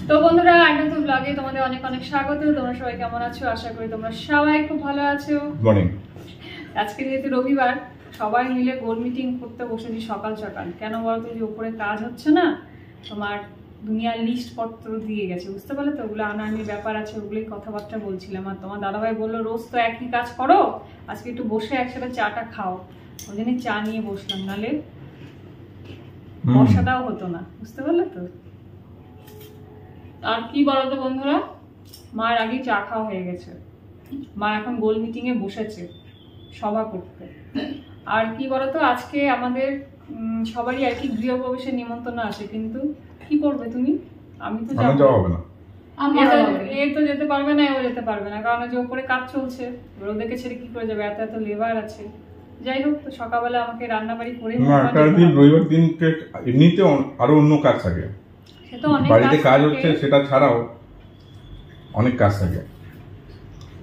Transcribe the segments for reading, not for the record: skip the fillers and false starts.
তো বন্ধুরা আইনতু ব্লগে তোমাদের অনেক অনেক স্বাগত। তোমরা সবাই কেমন আছো? আশা করি তোমরা সবাই খুব ভালো আছো। মর্নিং। আজকে যেহেতু রবিবার, সবাই মিলে গোল মিটিং করতে বসেছি সকাল সকাল। কেন বলতো, যে উপরে কাজ হচ্ছে না, তোমার দুনিয়ার লিস্ট পত্র দিয়ে গেছে, বুঝতে পারলে তো? ওগুলো আনানির ব্যাপার আছে, ওগুলোই কথাবার্তা বলছিলাম। আর তোমার দাদাভাই বললো রোজ তো একই কাজ করো, আজকে একটু বসে একসাথে চাটা খাও। ওই জন্য চা নিয়ে বসলাম, নাহলে বর্ষাটাও হতো না, বুঝতে পারলে তো? আর কি বলতো বন্ধুরা, মায়ের আগে চা খাওয়া হয়ে গেছে, মা এখন গোল মিটিং এ বসেছে সভা করতে। আর কি বলতো, আজকে আমাদের সবারই আর কি গৃহপ্রবেশের নিমন্ত্রণ আছে, কিন্তু কি করবে তুমি? আমি তো যাওয়া হবে না, এ তো যেতে পারবে না, ও যেতে পারবে না, কারণ যে উপরে কাজ চলছে, ওদেরকে ছেড়ে কি করে যাবে? এত এত লেবার আছে। যাই হোক, তো সকালবেলা আমাকে রান্না বাড়ি করে রবিবার দিনকে এমনিতে আরো অন্য কাজ থাকে, বাড়িতে কাজ হচ্ছে সেটা ছাড়াও অনেক কাজ থাকে,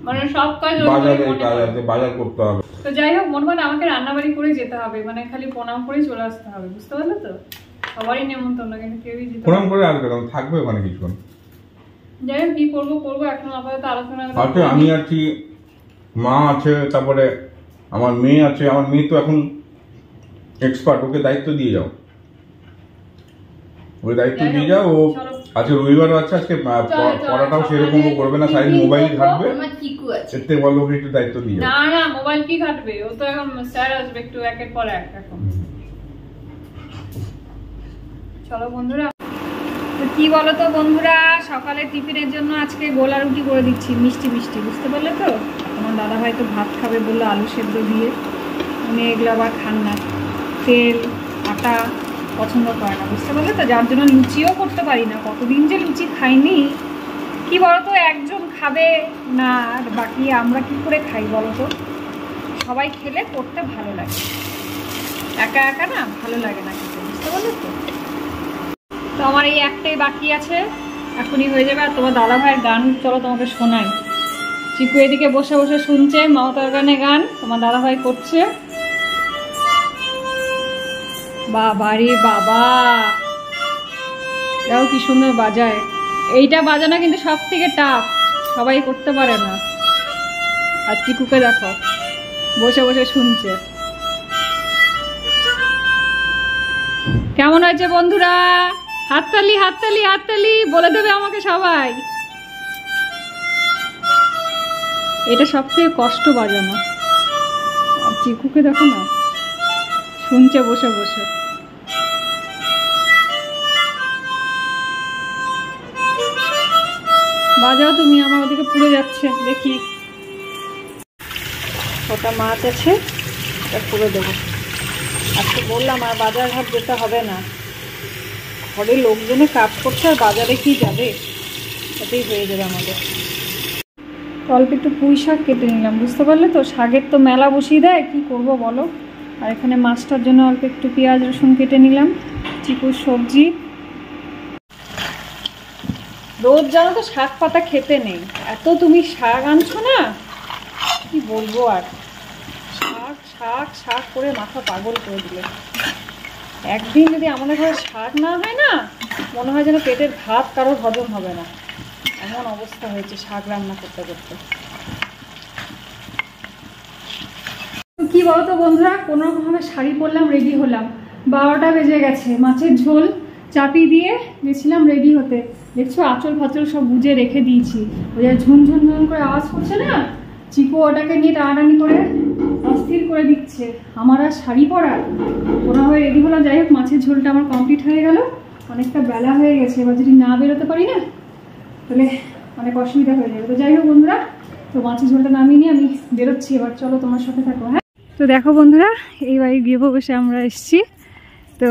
মানে সব কাজ বাজার করতে হবে। তো যাই হোক, মনে হয় আমাকে রান্নাবাড়ি করে যেতে হবে, মানে খালি প্রণাম করে চলে আসতে হবে, বুঝতে পারলে তো? সবারই নেমন্তন্ন, কিন্তু কেউই যেতে প্রণাম করে আসবে, থাকবে ওখানে কিছুক্ষণ। যাই হোক, কি করবো এখন আপাতত আলোচনা আছে। আমি আছি, মা আছে, তারপরে আমার মেয়ে আছে। আমার মেয়ে তো এখন এক্সপার্ট, ওকে দায়িত্ব দিয়ে যাও, ওই দায়িত্ব দিয়ে যাও। ও আজকে রবিবারও আছে, আজকে পড়াটাও সেরকম করবে না, সাইড মোবাইল ঘাটবে। এর থেকে বলবো একটু দায়িত্ব দিয়ে না না, মোবাইল কি ঘাটবে? ও তো এখন স্যার আসবে একটু একের পর এক। এখন চলো বন্ধুরা, তো কি বলতো বন্ধুরা, সকালে টিফিনের জন্য আজকে গোলা রুটি করে দিচ্ছি, মিষ্টি মিষ্টি, বুঝতে পারলে তো? আমার দাদা ভাই তো ভাত খাবে বললো আলু সেদ্ধ দিয়ে, উনি এগুলো আবার খান না, তেল আটা পছন্দ করে না, বুঝতে পারলে তো? যার জন্য লুচিও করতে পারি না, কতদিন যে লুচি খাইনি। কি বলতো, একজন খাবে না, আর বাকি আমরা কি করে খাই বলতো? সবাই খেলে করতে ভালো লাগে, একা একা না ভালো লাগে না খেতে, বুঝতে পারলে তো? তো আমার এই একটাই বাকি আছে, এখনই হয়ে যাবে। আর তোমার দাদা ভাইয়ের গান চলো তোমাকে শোনাই। চিকু এদিকে বসে বসে শুনছে মমতার গানে গান, তোমার দাদা ভাই করছে। বাবা রে বাবা, এটাও কি সুন্দর বাজায়। এইটা বাজানো কিন্তু সব থেকে টাফ, সবাই করতে পারে না। আর চিকুকে দেখো বসে বসে শুনছে। কেমন হয়েছে বন্ধুরা? হাততালি হাততালি হাততালি বলে দেবে আমাকে সবাই। এটা সব থেকে কষ্ট বাজানো। আর চিকুকে দেখো না, শুনছে বসে বসে। বাজাও তুমি, আমার ওদিকে পুড়ে যাচ্ছে, দেখি। ওটা মাছ আছে, ওটা পুড়ে দেবো। আজকে বললাম আর বাজার ঘাট যেতে হবে না, ঘরে লোকজনে কাজ করছে, আর বাজারে কি যাবে, এটাই হয়ে যাবে আমাদের। অল্প একটু পুঁই শাক কেটে নিলাম, বুঝতে পারলে তো? শাকের তো মেলা বসিয়ে দেয়, কি করব বলো? আর এখানে মাছটার জন্য অল্প একটু পেঁয়াজ রসুন কেটে নিলাম। চিকুর সবজি। রোজ জানো তো শাক পাতা খেতে নেই, এত তুমি শাক আনছো না, কি বলবো আর। শাক শাক শাক করে মাথা পাগল করে দিলে। একদিন যদি আমাদের ঘরে শাক না হয় না, মনে হয় যেন পেটের ভাত কারোর হজম হবে না, এমন অবস্থা হয়েছে শাক রান্না করতে করতে। কি বলতো বন্ধুরা, কোনোরকমভাবে শাড়ি পরলাম, রেডি হলাম, 12টা বেজে গেছে। মাছের ঝোল চাপিয়ে দিয়ে গেছিলাম রেডি হতে, দেখছো আঁচল ফাচল সব বুঝে রেখে দিয়েছি। ওই যে ঝুনঝুন ঝুন করে আওয়াজ করছে না, চিকু ওটাকে নিয়ে টানাটানি করে অস্থির করে দিচ্ছে। আমার আর শাড়ি পরার কোনোভাবে রেডি হলাম। যাই হোক, মাছের ঝোলটা আমার কমপ্লিট হয়ে গেল। অনেকটা বেলা হয়ে গেছে, এবার যদি না বেরোতে পারি না তাহলে অনেক অসুবিধা হয়ে যাবে। তো যাই হোক বন্ধুরা, তো মাছের ঝোলটা নামিয়ে নিয়ে আমি বেরোচ্ছি এবার, চলো তোমার সাথে থাকো। হ্যাঁ, তো দেখো বন্ধুরা, এই বাড়ির গৃহপ্রবেশে আমরা এসেছি। তো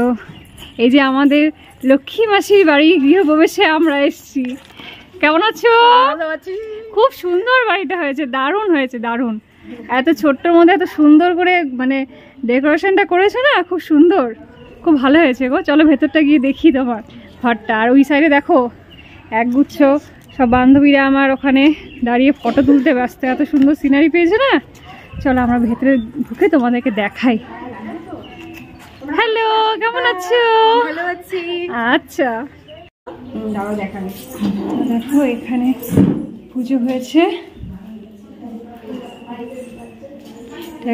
এই যে আমাদের লক্ষ্মী মাসির বাড়ির গৃহপ্রবেশে আমরা এসেছি। কেমন আছো? ভালো আছি। খুব সুন্দর বাড়িটা হয়েছে, দারুণ হয়েছে, দারুণ। এত ছোট্টর মধ্যে এত সুন্দর করে মানে ডেকোরেশনটা করেছে না, খুব সুন্দর, খুব ভালো হয়েছে গো। চলো ভেতরটা গিয়ে দেখি তোমার ঘরটা। আর ওই সাইডে দেখো একগুচ্ছ সব বান্ধবীরা আমার ওখানে দাঁড়িয়ে ফটো তুলতে ব্যস্ত, এত সুন্দর সিনারি পেয়েছে না। চলো আমরা ভেতরে ঢুকে তোমাদেরকে দেখাই। হ্যালো, কেমন আছো? ভালো আছি। আচ্ছা। দাঁড়াও দেখাবে। দেখো এখানে পুজো হয়েছে,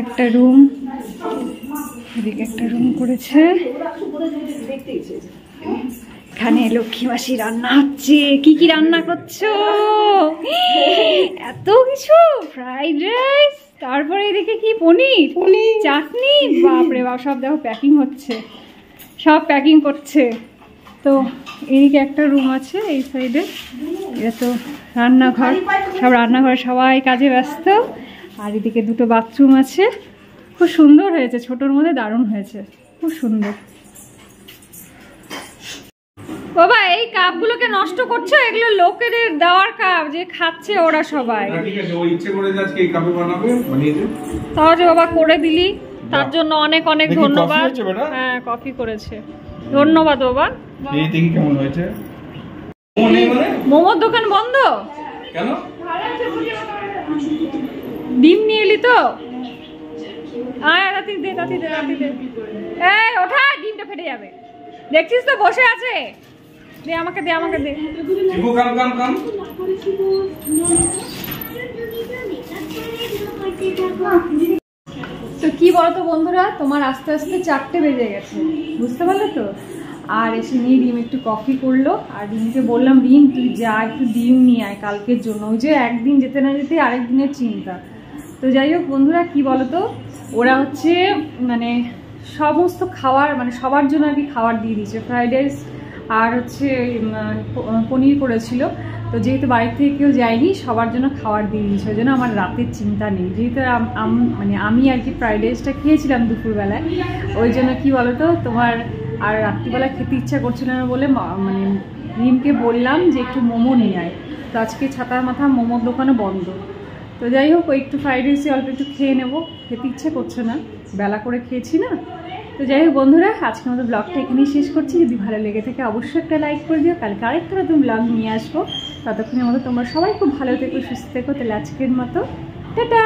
একটা রুম, এদিকে একটা রুম করেছে। এখানে লক্ষ্মী মাসি রান্না হচ্ছে। কি কি রান্না করছো? এত কিছু, ফ্রাইড রাইস, তারপরে এদিকে কি পনির, চাটনি, বাপরে বাপ, সব দেখো প্যাকিং হচ্ছে, সব প্যাকিং করছে। তো এইদিকে একটা রুম আছে এই সাইডে, এটা তো রান্নাঘর, সব রান্নাঘরে সবাই কাজে ব্যস্ত। আর এদিকে দুটো বাথরুম আছে, খুব সুন্দর হয়েছে, ছোটোর মধ্যে দারুণ হয়েছে, খুব সুন্দর। বাবা এই কাপগুলোকে নষ্ট করছো, এগুলো লোকেদের দেওয়ার কাপ, যে খাচ্ছে ওরা সবাই। তাহলে বাবা করে দিলি, তার জন্য অনেক অনেক ধন্যবাদ। হ্যাঁ কফি করেছে, ধন্যবাদ বাবা। কেমন হয়েছে? মোমোর দোকান বন্ধ কেন? ডিম নিয়ে এলি তো? আয় রাতি দে, রাতি দে, রাতি দে। এই ওঠা, ডিমটা ফেটে যাবে, দেখছিস তো বসে আছে। দে আমাকে, দে আমাকে, দে। তো কি বলতো বন্ধুরা, তোমার আস্তে আস্তে 4টে বেজে গেছে, বুঝতে পারলে তো। আর এসে নিয়ে রিম একটু কফি করলো, আর রিমকে বললাম রিম তুই যা একটু ডিম নিয়ে আয় কালকের জন্য, ওই যে একদিন যেতে না যেতে আরেক দিনের চিন্তা। তো যাই হোক বন্ধুরা, কি বলতো, ওরা হচ্ছে মানে সমস্ত খাবার, মানে সবার জন্য আর কি খাবার দিয়ে দিয়েছে, ফ্রাইড রাইস আর হচ্ছে পনির করেছিল। তো যেহেতু বাড়ির থেকে কেউ যায়নি, সবার জন্য খাবার দিয়ে দিয়েছে, ওই জন্য আমার রাতের চিন্তা নেই। যেহেতু মানে আমি আর কি ফ্রাইড রাইসটা খেয়েছিলাম দুপুরবেলায়, ওই জন্য কি বলতো তোমার আর রাত্রিবেলা খেতে ইচ্ছা করছিল না বলে মানে রিমকে বললাম যে একটু মোমো নিয়ে আয়। তো আজকে ছাতার মাথা মোমোর দোকানও বন্ধ। তো যাই হোক, ওই একটু ফ্রাইড রাইসে অল্প একটু খেয়ে নেবো, খেতে ইচ্ছে করছে না, বেলা করে খেয়েছি না। তো যাই হোক বন্ধুরা, আজকের মতো ব্লগটা এখানেই শেষ করছি। যদি ভালো লেগে থাকে অবশ্যই একটা লাইক করে দিও। কালকে আরেকটা নতুন ব্লগ নিয়ে আসবো। ততক্ষণের মতো তোমরা সবাই খুব ভালো থেকো, সুস্থ থেকো। তাহলে আজকের মতো টাটা।